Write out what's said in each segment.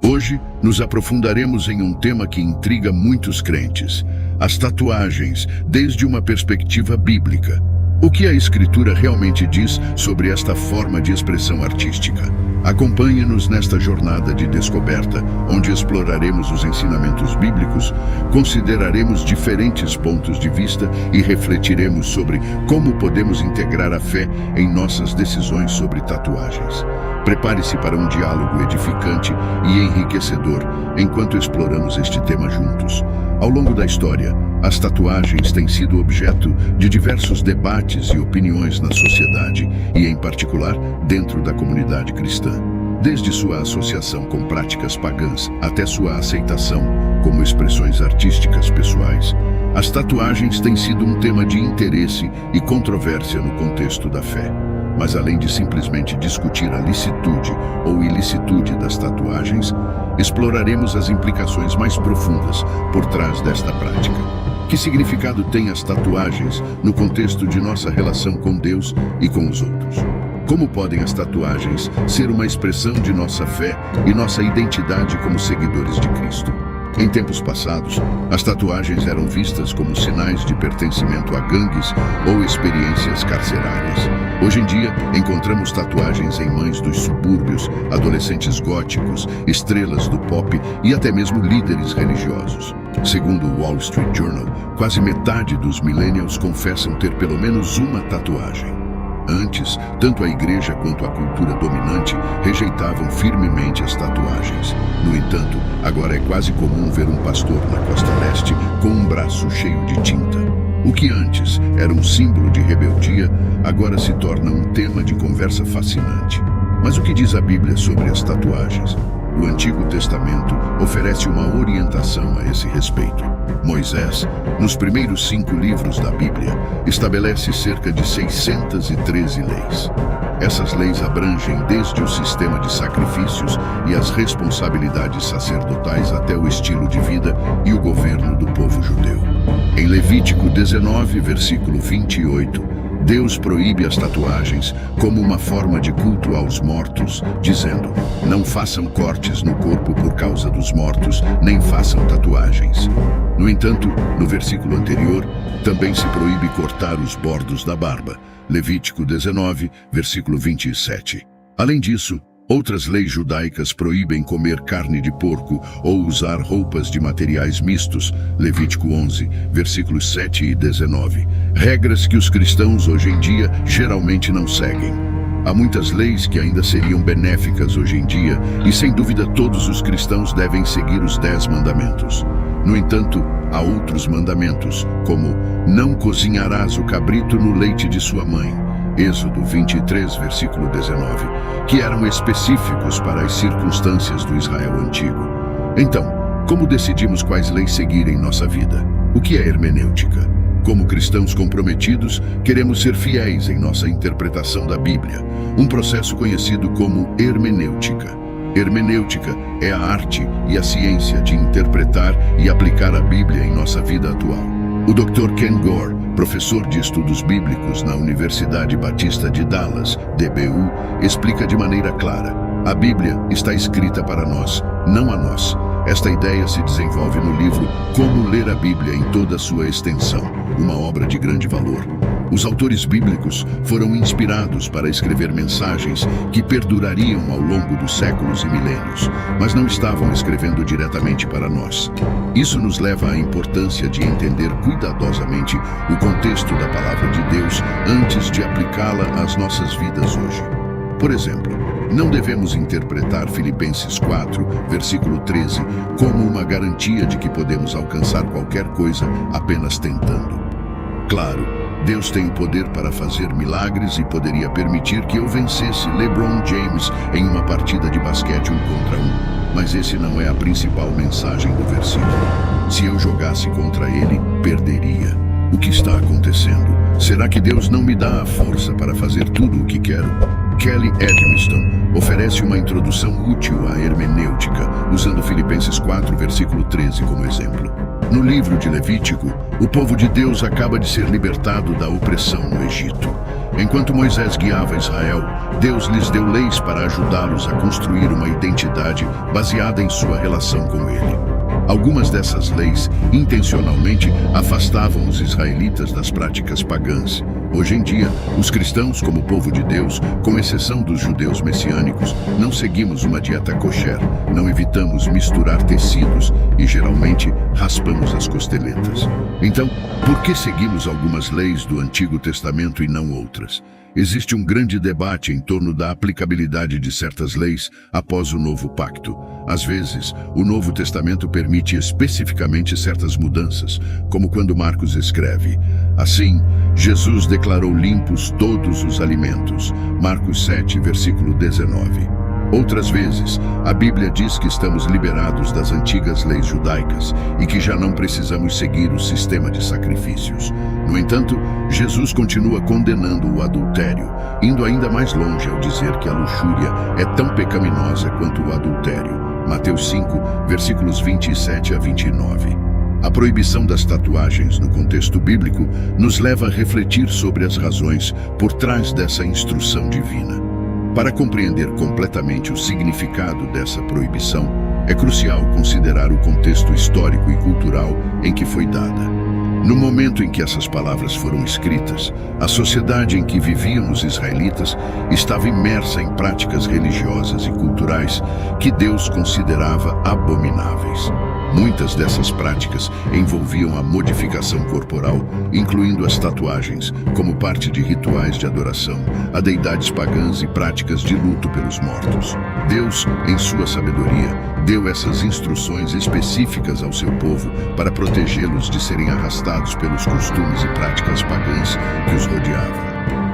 Hoje, nos aprofundaremos em um tema que intriga muitos crentes: as tatuagens, desde uma perspectiva bíblica. O que a Escritura realmente diz sobre esta forma de expressão artística? Acompanhe-nos nesta jornada de descoberta, onde exploraremos os ensinamentos bíblicos, consideraremos diferentes pontos de vista e refletiremos sobre como podemos integrar a fé em nossas decisões sobre tatuagens. Prepare-se para um diálogo edificante e enriquecedor enquanto exploramos este tema juntos. Ao longo da história, as tatuagens têm sido objeto de diversos debates e opiniões na sociedade e, em particular, dentro da comunidade cristã. Desde sua associação com práticas pagãs até sua aceitação como expressões artísticas pessoais, as tatuagens têm sido um tema de interesse e controvérsia no contexto da fé. Mas além de simplesmente discutir a licitude ou ilicitude das tatuagens, exploraremos as implicações mais profundas por trás desta prática. Que significado têm as tatuagens no contexto de nossa relação com Deus e com os outros? Como podem as tatuagens ser uma expressão de nossa fé e nossa identidade como seguidores de Cristo? Em tempos passados, as tatuagens eram vistas como sinais de pertencimento a gangues ou experiências carcerárias. Hoje em dia, encontramos tatuagens em mães dos subúrbios, adolescentes góticos, estrelas do pop e até mesmo líderes religiosos. Segundo o Wall Street Journal, quase metade dos millennials confessam ter pelo menos uma tatuagem. Antes, tanto a igreja quanto a cultura dominante rejeitavam firmemente as tatuagens. No entanto, agora é quase comum ver um pastor na costa leste com um braço cheio de tinta. O que antes era um símbolo de rebeldia, agora se torna um tema de conversa fascinante. Mas o que diz a Bíblia sobre as tatuagens? O Antigo Testamento oferece uma orientação a esse respeito. Moisés, nos primeiros 5 livros da Bíblia, estabelece cerca de 613 leis. Essas leis abrangem desde o sistema de sacrifícios e as responsabilidades sacerdotais até o estilo de vida e o governo do povo judeu. Em Levítico 19, versículo 28, Deus proíbe as tatuagens como uma forma de culto aos mortos, dizendo: não façam cortes no corpo por causa dos mortos, nem façam tatuagens. No entanto, no versículo anterior, também se proíbe cortar os bordos da barba. Levítico 19, versículo 27. Além disso, outras leis judaicas proíbem comer carne de porco ou usar roupas de materiais mistos, Levítico 11, versículos 7 e 19. Regras que os cristãos hoje em dia geralmente não seguem. Há muitas leis que ainda seriam benéficas hoje em dia e, sem dúvida, todos os cristãos devem seguir os 10 mandamentos. No entanto, há outros mandamentos, como não cozinharás o cabrito no leite de sua mãe, Êxodo 23, versículo 19, que eram específicos para as circunstâncias do Israel antigo. Então, como decidimos quais leis seguir em nossa vida? O que é hermenêutica? Como cristãos comprometidos, queremos ser fiéis em nossa interpretação da Bíblia, um processo conhecido como hermenêutica. Hermenêutica é a arte e a ciência de interpretar e aplicar a Bíblia em nossa vida atual. O Dr. Ken Gore, professor de estudos bíblicos na Universidade Batista de Dallas, DBU, explica de maneira clara: a Bíblia está escrita para nós, não a nós. Esta ideia se desenvolve no livro Como Ler a Bíblia em toda a sua extensão, uma obra de grande valor. Os autores bíblicos foram inspirados para escrever mensagens que perdurariam ao longo dos séculos e milênios, mas não estavam escrevendo diretamente para nós. Isso nos leva à importância de entender cuidadosamente o contexto da palavra de Deus antes de aplicá-la às nossas vidas hoje. Por exemplo, não devemos interpretar Filipenses 4, versículo 13, como uma garantia de que podemos alcançar qualquer coisa apenas tentando. Claro, Deus tem o poder para fazer milagres e poderia permitir que eu vencesse LeBron James em uma partida de basquete 1 contra 1, mas esse não é a principal mensagem do versículo. Se eu jogasse contra ele, perderia. O que está acontecendo? Será que Deus não me dá a força para fazer tudo o que quero? Kelly Edmiston oferece uma introdução útil à hermenêutica, usando Filipenses 4, versículo 13 como exemplo. No livro de Levítico, o povo de Deus acaba de ser libertado da opressão no Egito. Enquanto Moisés guiava Israel, Deus lhes deu leis para ajudá-los a construir uma identidade baseada em sua relação com Ele. Algumas dessas leis, intencionalmente, afastavam os israelitas das práticas pagãs. Hoje em dia, os cristãos, como povo de Deus, com exceção dos judeus messiânicos, não seguimos uma dieta kosher, não evitamos misturar tecidos e, geralmente, raspamos as costeletas. Então, por que seguimos algumas leis do Antigo Testamento e não outras? Existe um grande debate em torno da aplicabilidade de certas leis após o Novo Pacto. Às vezes, o Novo Testamento permite especificamente certas mudanças, como quando Marcos escreve: assim, Jesus declarou limpos todos os alimentos. Marcos 7, versículo 19. Outras vezes, a Bíblia diz que estamos liberados das antigas leis judaicas e que já não precisamos seguir o sistema de sacrifícios. No entanto, Jesus continua condenando o adultério, indo ainda mais longe ao dizer que a luxúria é tão pecaminosa quanto o adultério. Mateus 5, versículos 27 a 29. A proibição das tatuagens no contexto bíblico nos leva a refletir sobre as razões por trás dessa instrução divina. Para compreender completamente o significado dessa proibição, é crucial considerar o contexto histórico e cultural em que foi dada. No momento em que essas palavras foram escritas, a sociedade em que viviam os israelitas estava imersa em práticas religiosas e culturais que Deus considerava abomináveis. Muitas dessas práticas envolviam a modificação corporal, incluindo as tatuagens, como parte de rituais de adoração, a deidades pagãs e práticas de luto pelos mortos. Deus, em sua sabedoria, deu essas instruções específicas ao seu povo para protegê-los de serem arrastados pelos costumes e práticas pagãs que os rodeavam.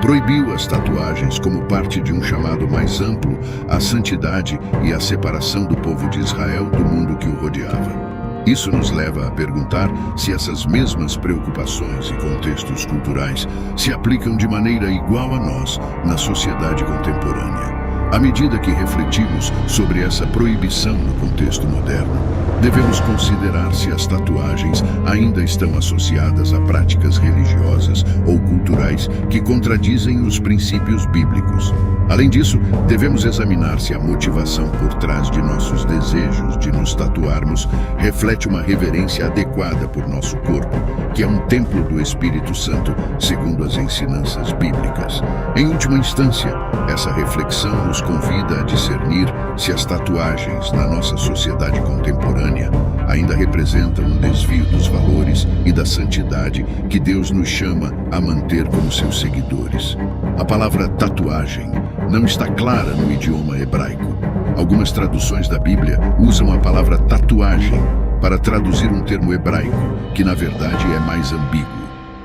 Proibiu as tatuagens como parte de um chamado mais amplo à santidade e à separação do povo de Israel do mundo que o rodeava. Isso nos leva a perguntar se essas mesmas preocupações e contextos culturais se aplicam de maneira igual a nós na sociedade contemporânea. À medida que refletimos sobre essa proibição no contexto moderno, devemos considerar se as tatuagens ainda estão associadas a práticas religiosas ou culturais que contradizem os princípios bíblicos. Além disso, devemos examinar se a motivação por trás de nossos desejos de nos tatuarmos reflete uma reverência adequada por nosso corpo, que é um templo do Espírito Santo, segundo as ensinanças bíblicas. Em última instância, essa reflexão nos convida a discernir se as tatuagens na nossa sociedade contemporânea ainda representam um desvio dos valores e da santidade que Deus nos chama a manter como seus seguidores. A palavra tatuagem não está clara no idioma hebraico. Algumas traduções da Bíblia usam a palavra tatuagem para traduzir um termo hebraico, que na verdade é mais ambíguo.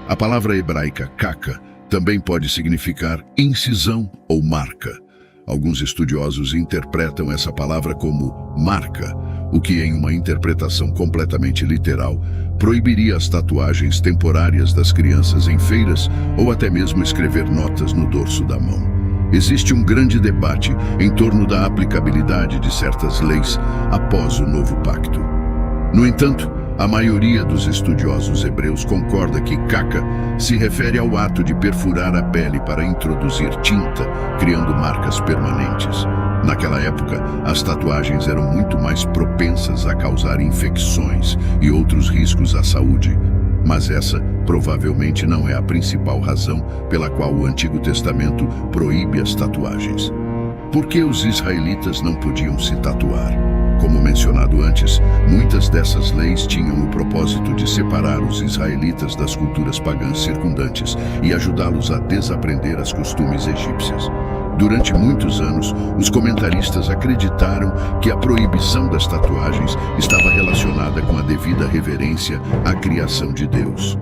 A palavra hebraica kaka também pode significar incisão ou marca. Alguns estudiosos interpretam essa palavra como marca, o que, em uma interpretação completamente literal, proibiria as tatuagens temporárias das crianças em feiras ou até mesmo escrever notas no dorso da mão. Existe um grande debate em torno da aplicabilidade de certas leis após o Novo Pacto. No entanto, a maioria dos estudiosos hebreus concorda que kaka se refere ao ato de perfurar a pele para introduzir tinta, criando marcas permanentes. Naquela época, as tatuagens eram muito mais propensas a causar infecções e outros riscos à saúde. Mas essa provavelmente não é a principal razão pela qual o Antigo Testamento proíbe as tatuagens. Por que os israelitas não podiam se tatuar? Como mencionado antes, muitas dessas leis tinham o propósito de separar os israelitas das culturas pagãs circundantes e ajudá-los a desaprender as costumes egípcias. Durante muitos anos, os comentaristas acreditaram que a proibição das tatuagens estava relacionada com a devida reverência à criação de Deus.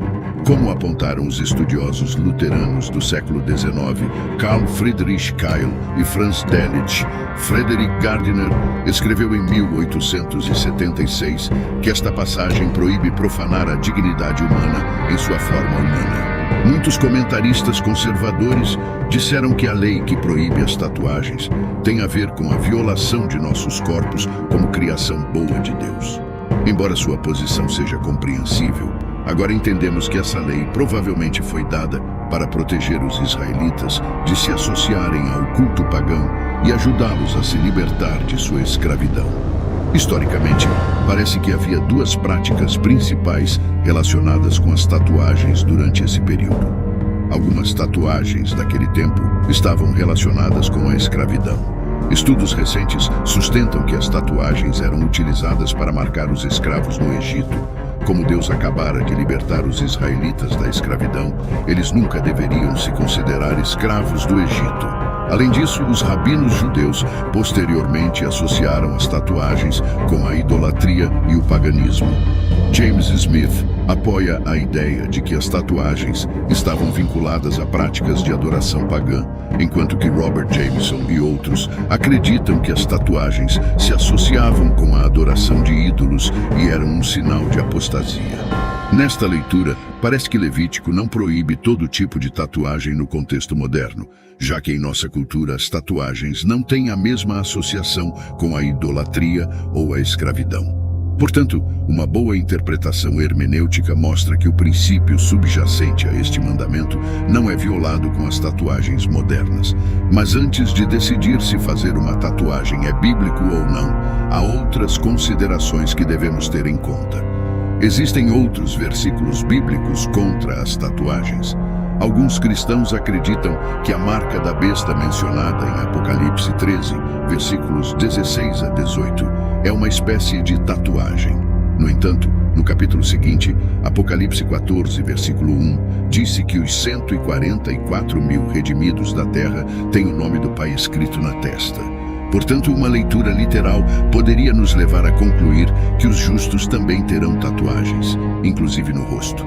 Como apontaram os estudiosos luteranos do século XIX, Carl Friedrich Keil e Franz Delitzsch, Frederick Gardiner escreveu em 1876 que esta passagem proíbe profanar a dignidade humana em sua forma humana. Muitos comentaristas conservadores disseram que a lei que proíbe as tatuagens tem a ver com a violação de nossos corpos como criação boa de Deus. Embora sua posição seja compreensível, agora entendemos que essa lei provavelmente foi dada para proteger os israelitas de se associarem ao culto pagão e ajudá-los a se libertar de sua escravidão. Historicamente, parece que havia duas práticas principais relacionadas com as tatuagens durante esse período. Algumas tatuagens daquele tempo estavam relacionadas com a escravidão. Estudos recentes sustentam que as tatuagens eram utilizadas para marcar os escravos no Egito. Como Deus acabara de libertar os israelitas da escravidão, eles nunca deveriam se considerar escravos do Egito. Além disso, os rabinos judeus posteriormente associaram as tatuagens com a idolatria e o paganismo. James Smith apoia a ideia de que as tatuagens estavam vinculadas a práticas de adoração pagã, enquanto que Robert Jameson e outros acreditam que as tatuagens se associavam com a adoração de ídolos e eram um sinal de apostasia. Nesta leitura, parece que Levítico não proíbe todo tipo de tatuagem no contexto moderno, já que em nossa cultura as tatuagens não têm a mesma associação com a idolatria ou a escravidão. Portanto, uma boa interpretação hermenêutica mostra que o princípio subjacente a este mandamento não é violado com as tatuagens modernas. Mas antes de decidir se fazer uma tatuagem é bíblico ou não, há outras considerações que devemos ter em conta. Existem outros versículos bíblicos contra as tatuagens. Alguns cristãos acreditam que a marca da besta mencionada em Apocalipse 13, versículos 16 a 18, é uma espécie de tatuagem. No entanto, no capítulo seguinte, Apocalipse 14, versículo 1, disse que os 144 mil redimidos da terra têm o nome do Pai escrito na testa. Portanto, uma leitura literal poderia nos levar a concluir que os justos também terão tatuagens, inclusive no rosto.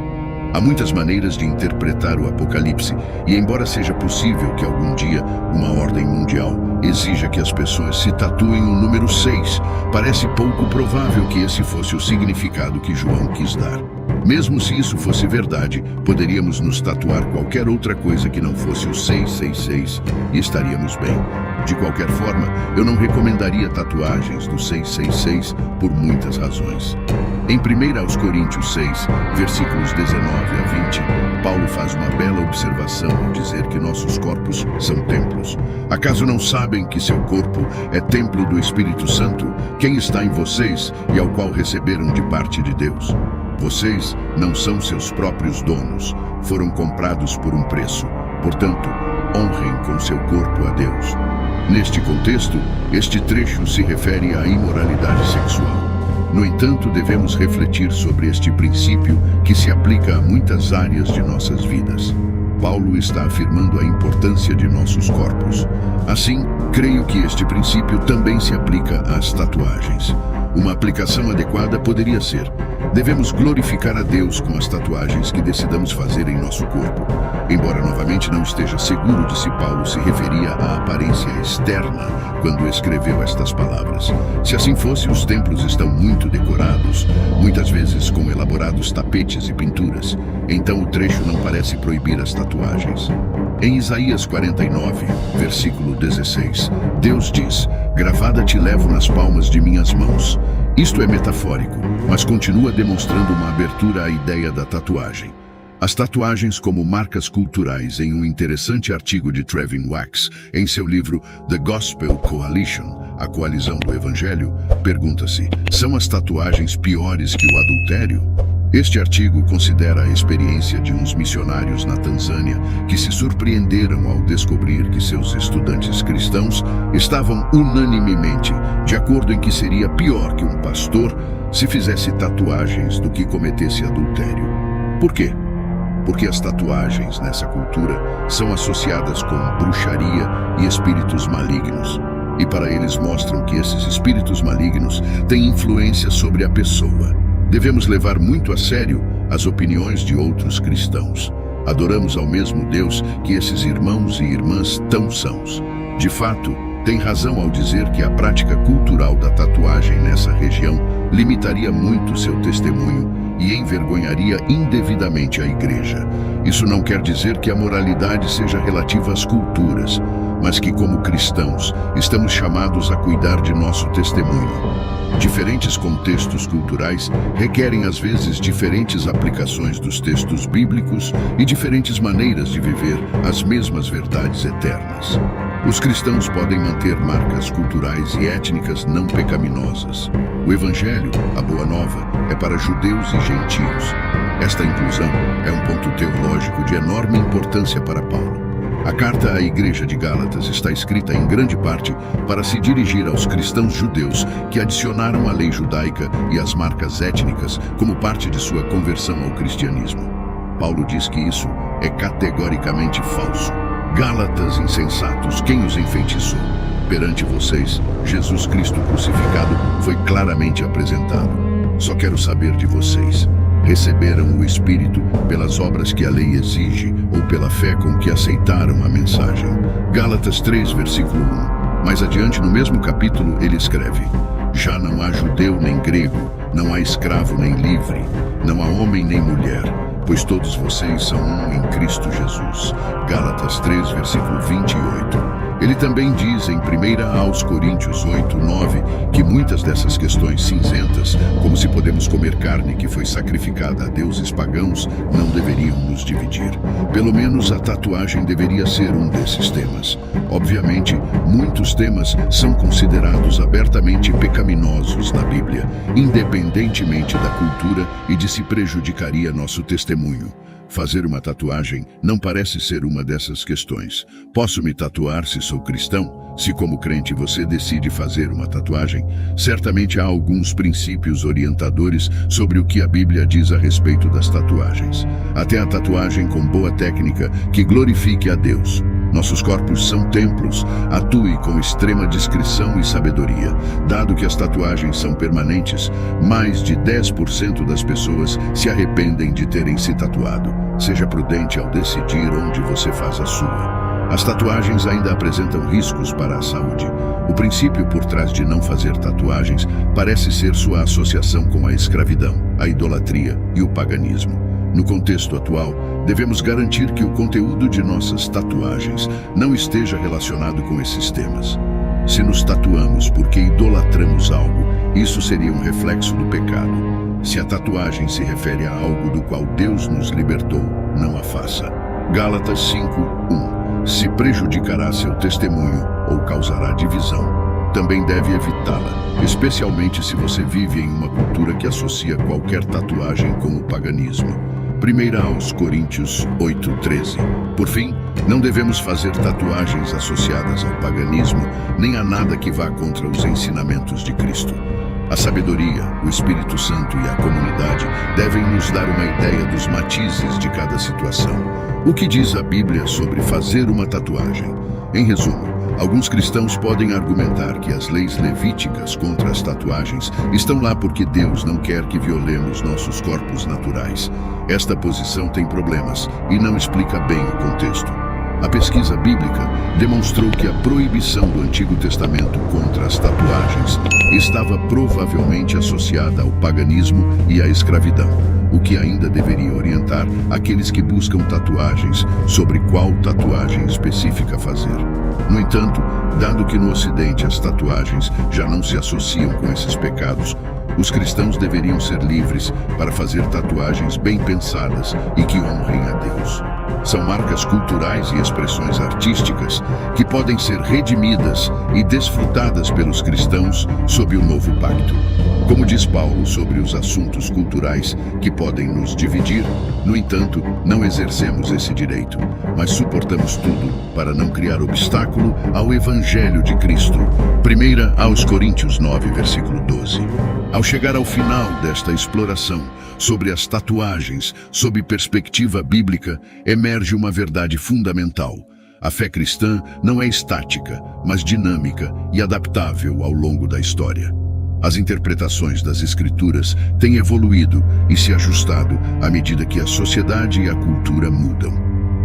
Há muitas maneiras de interpretar o Apocalipse, e embora seja possível que algum dia uma ordem mundial exija que as pessoas se tatuem o número 6, parece pouco provável que esse fosse o significado que João quis dar. Mesmo se isso fosse verdade, poderíamos nos tatuar qualquer outra coisa que não fosse o 666 e estaríamos bem. De qualquer forma, eu não recomendaria tatuagens do 666 por muitas razões. Em 1 Coríntios 6, versículos 19 a 20, Paulo faz uma bela observação ao dizer que nossos corpos são templos. Acaso não sabem que seu corpo é templo do Espírito Santo, quem está em vocês e ao qual receberam de parte de Deus? Vocês não são seus próprios donos, foram comprados por um preço. Portanto, honrem com seu corpo a Deus. Neste contexto, este trecho se refere à imoralidade sexual. No entanto, devemos refletir sobre este princípio que se aplica a muitas áreas de nossas vidas. Paulo está afirmando a importância de nossos corpos. Assim, creio que este princípio também se aplica às tatuagens. Uma aplicação adequada poderia ser: devemos glorificar a Deus com as tatuagens que decidamos fazer em nosso corpo. Embora novamente não esteja seguro de se Paulo se referia à aparência externa quando escreveu estas palavras. Se assim fosse, os templos estão muito decorados, muitas vezes com elaborados tapetes e pinturas. Então o trecho não parece proibir as tatuagens. Em Isaías 49, versículo 16, Deus diz: "Gravada te levo nas palmas de minhas mãos." Isto é metafórico, mas continua demonstrando uma abertura à ideia da tatuagem. As tatuagens como marcas culturais. Em um interessante artigo de Trevin Wax, em seu livro The Gospel Coalition, a coalizão do Evangelho, pergunta-se: são as tatuagens piores que o adultério? Este artigo considera a experiência de uns missionários na Tanzânia que se surpreenderam ao descobrir que seus estudantes cristãos estavam unanimemente de acordo em que seria pior que um pastor se fizesse tatuagens do que cometesse adultério. Por quê? Porque as tatuagens nessa cultura são associadas com bruxaria e espíritos malignos. E para eles mostram que esses espíritos malignos têm influência sobre a pessoa. Devemos levar muito a sério as opiniões de outros cristãos. Adoramos ao mesmo Deus que esses irmãos e irmãs tão sãos. De fato, tem razão ao dizer que a prática cultural da tatuagem nessa região limitaria muito seu testemunho e envergonharia indevidamente a igreja. Isso não quer dizer que a moralidade seja relativa às culturas, mas que, como cristãos, estamos chamados a cuidar de nosso testemunho. Diferentes contextos culturais requerem, às vezes, diferentes aplicações dos textos bíblicos e diferentes maneiras de viver as mesmas verdades eternas. Os cristãos podem manter marcas culturais e étnicas não pecaminosas. O Evangelho, a Boa Nova, é para judeus e gentios. Esta inclusão é um ponto teológico de enorme importância para Paulo. A carta à Igreja de Gálatas está escrita em grande parte para se dirigir aos cristãos judeus que adicionaram a lei judaica e as marcas étnicas como parte de sua conversão ao cristianismo. Paulo diz que isso é categoricamente falso. Gálatas insensatos, quem os enfeitiçou? Perante vocês, Jesus Cristo crucificado foi claramente apresentado. Só quero saber de vocês. Receberam o Espírito pelas obras que a lei exige ou pela fé com que aceitaram a mensagem? Gálatas 3, versículo 1. Mais adiante no mesmo capítulo ele escreve: já não há judeu nem grego, não há escravo nem livre, não há homem nem mulher, pois todos vocês são um em Cristo Jesus. Gálatas 3, versículo 28. Ele também diz em 1 aos Coríntios 8, 9, que muitas dessas questões cinzentas, como se podemos comer carne que foi sacrificada a deuses pagãos, não deveriam nos dividir. Pelo menos a tatuagem deveria ser um desses temas. Obviamente, muitos temas são considerados abertamente pecaminosos na Bíblia, independentemente da cultura e de se prejudicaria nosso testemunho. Fazer uma tatuagem não parece ser uma dessas questões. Posso me tatuar se sou cristão? Se como crente você decide fazer uma tatuagem, certamente há alguns princípios orientadores sobre o que a Bíblia diz a respeito das tatuagens. Até a tatuagem com boa técnica que glorifique a Deus. Nossos corpos são templos, atue com extrema discrição e sabedoria. Dado que as tatuagens são permanentes, mais de 10% das pessoas se arrependem de terem se tatuado. Seja prudente ao decidir onde você faz a sua. As tatuagens ainda apresentam riscos para a saúde. O princípio por trás de não fazer tatuagens parece ser sua associação com a escravidão, a idolatria e o paganismo. No contexto atual, devemos garantir que o conteúdo de nossas tatuagens não esteja relacionado com esses temas. Se nos tatuamos porque idolatramos algo, isso seria um reflexo do pecado. Se a tatuagem se refere a algo do qual Deus nos libertou, não a faça. Gálatas 5:1. Se prejudicará seu testemunho ou causará divisão, também deve evitá-la, especialmente se você vive em uma cultura que associa qualquer tatuagem com o paganismo. 1 aos Coríntios 8:13. Por fim, não devemos fazer tatuagens associadas ao paganismo, nem a nada que vá contra os ensinamentos de Cristo. A sabedoria, o Espírito Santo e a comunidade devem nos dar uma ideia dos matizes de cada situação. O que diz a Bíblia sobre fazer uma tatuagem? Em resumo, alguns cristãos podem argumentar que as leis levíticas contra as tatuagens estão lá porque Deus não quer que violemos nossos corpos naturais. Esta posição tem problemas e não explica bem o contexto. A pesquisa bíblica demonstrou que a proibição do Antigo Testamento contra as tatuagens estava provavelmente associada ao paganismo e à escravidão, o que ainda deveria orientar aqueles que buscam tatuagens sobre qual tatuagem específica fazer. No entanto, dado que no Ocidente as tatuagens já não se associam com esses pecados, os cristãos deveriam ser livres para fazer tatuagens bem pensadas e que honrem a Deus. São marcas culturais e expressões artísticas que podem ser redimidas e desfrutadas pelos cristãos sob o novo pacto. Como diz Paulo sobre os assuntos culturais que podem nos dividir, no entanto, não exercemos esse direito, mas suportamos tudo para não criar obstáculo ao Evangelho de Cristo. 1 aos Coríntios 9, versículo 12. Ao chegar ao final desta exploração sobre as tatuagens, sob perspectiva bíblica, emerge uma verdade fundamental. A fé cristã não é estática, mas dinâmica e adaptável ao longo da história. As interpretações das Escrituras têm evoluído e se ajustado à medida que a sociedade e a cultura mudam.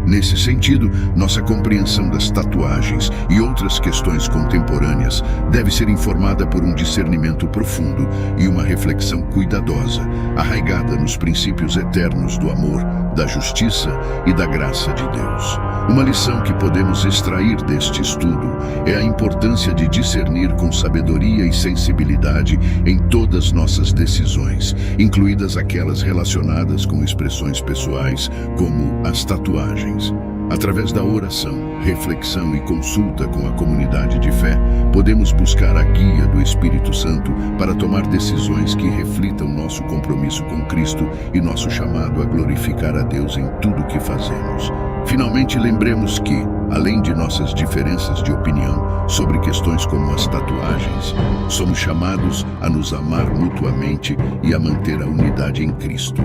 Nesse sentido, nossa compreensão das tatuagens e outras questões contemporâneas deve ser informada por um discernimento profundo e uma reflexão cuidadosa, arraigada nos princípios eternos do amor, da justiça e da graça de Deus. Uma lição que podemos extrair deste estudo é a importância de discernir com sabedoria e sensibilidade em todas nossas decisões, incluídas aquelas relacionadas com expressões pessoais, como as tatuagens. Através da oração, reflexão e consulta com a comunidade de fé, podemos buscar a guia do Espírito Santo para tomar decisões que reflitam nosso compromisso com Cristo e nosso chamado a glorificar a Deus em tudo o que fazemos. Finalmente, lembremos que, além de nossas diferenças de opinião sobre questões como as tatuagens, somos chamados a nos amar mutuamente e a manter a unidade em Cristo.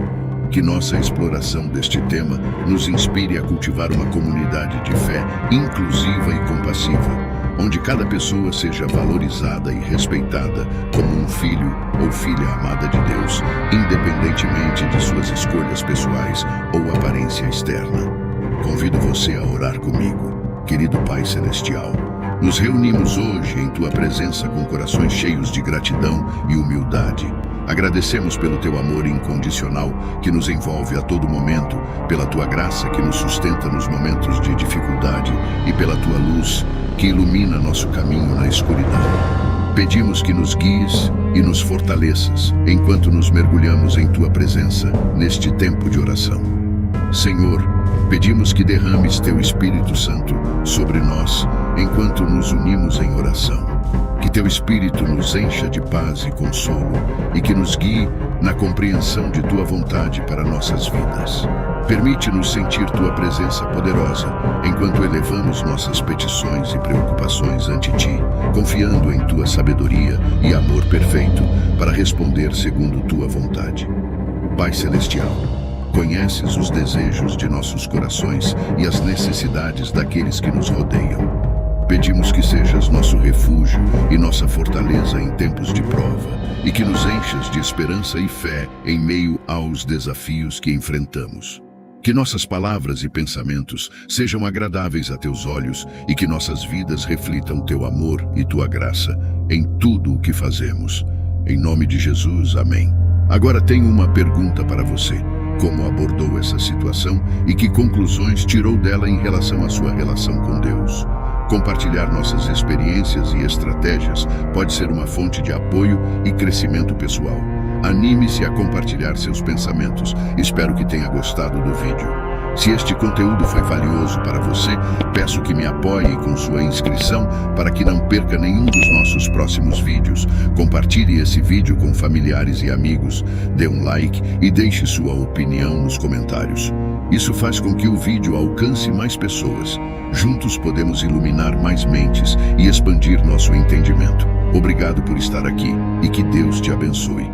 Que nossa exploração deste tema nos inspire a cultivar uma comunidade de fé inclusiva e compassiva, onde cada pessoa seja valorizada e respeitada como um filho ou filha amada de Deus, independentemente de suas escolhas pessoais ou aparência externa. Convido você a orar comigo. Querido Pai Celestial, nos reunimos hoje em Tua presença com corações cheios de gratidão e humildade. Agradecemos pelo Teu amor incondicional que nos envolve a todo momento, pela Tua graça que nos sustenta nos momentos de dificuldade e pela Tua luz que ilumina nosso caminho na escuridão. Pedimos que nos guies e nos fortaleças enquanto nos mergulhamos em Tua presença neste tempo de oração. Senhor, pedimos que derrames Teu Espírito Santo sobre nós enquanto nos unimos em oração. Que Teu Espírito nos encha de paz e consolo e que nos guie na compreensão de Tua vontade para nossas vidas. Permite-nos sentir Tua presença poderosa enquanto elevamos nossas petições e preocupações ante Ti, confiando em Tua sabedoria e amor perfeito para responder segundo Tua vontade. Pai Celestial, conheces os desejos de nossos corações e as necessidades daqueles que nos rodeiam. Pedimos que sejas nosso refúgio e nossa fortaleza em tempos de prova, e que nos enchas de esperança e fé em meio aos desafios que enfrentamos. Que nossas palavras e pensamentos sejam agradáveis a Teus olhos e que nossas vidas reflitam Teu amor e Tua graça em tudo o que fazemos. Em nome de Jesus, amém. Agora tenho uma pergunta para você. Como abordou essa situação e que conclusões tirou dela em relação à sua relação com Deus? Compartilhar nossas experiências e estratégias pode ser uma fonte de apoio e crescimento pessoal. Anime-se a compartilhar seus pensamentos. Espero que tenha gostado do vídeo. Se este conteúdo foi valioso para você, peço que me apoie com sua inscrição para que não perca nenhum dos nossos próximos vídeos. Compartilhe esse vídeo com familiares e amigos, dê um like e deixe sua opinião nos comentários. Isso faz com que o vídeo alcance mais pessoas. Juntos podemos iluminar mais mentes e expandir nosso entendimento. Obrigado por estar aqui e que Deus te abençoe.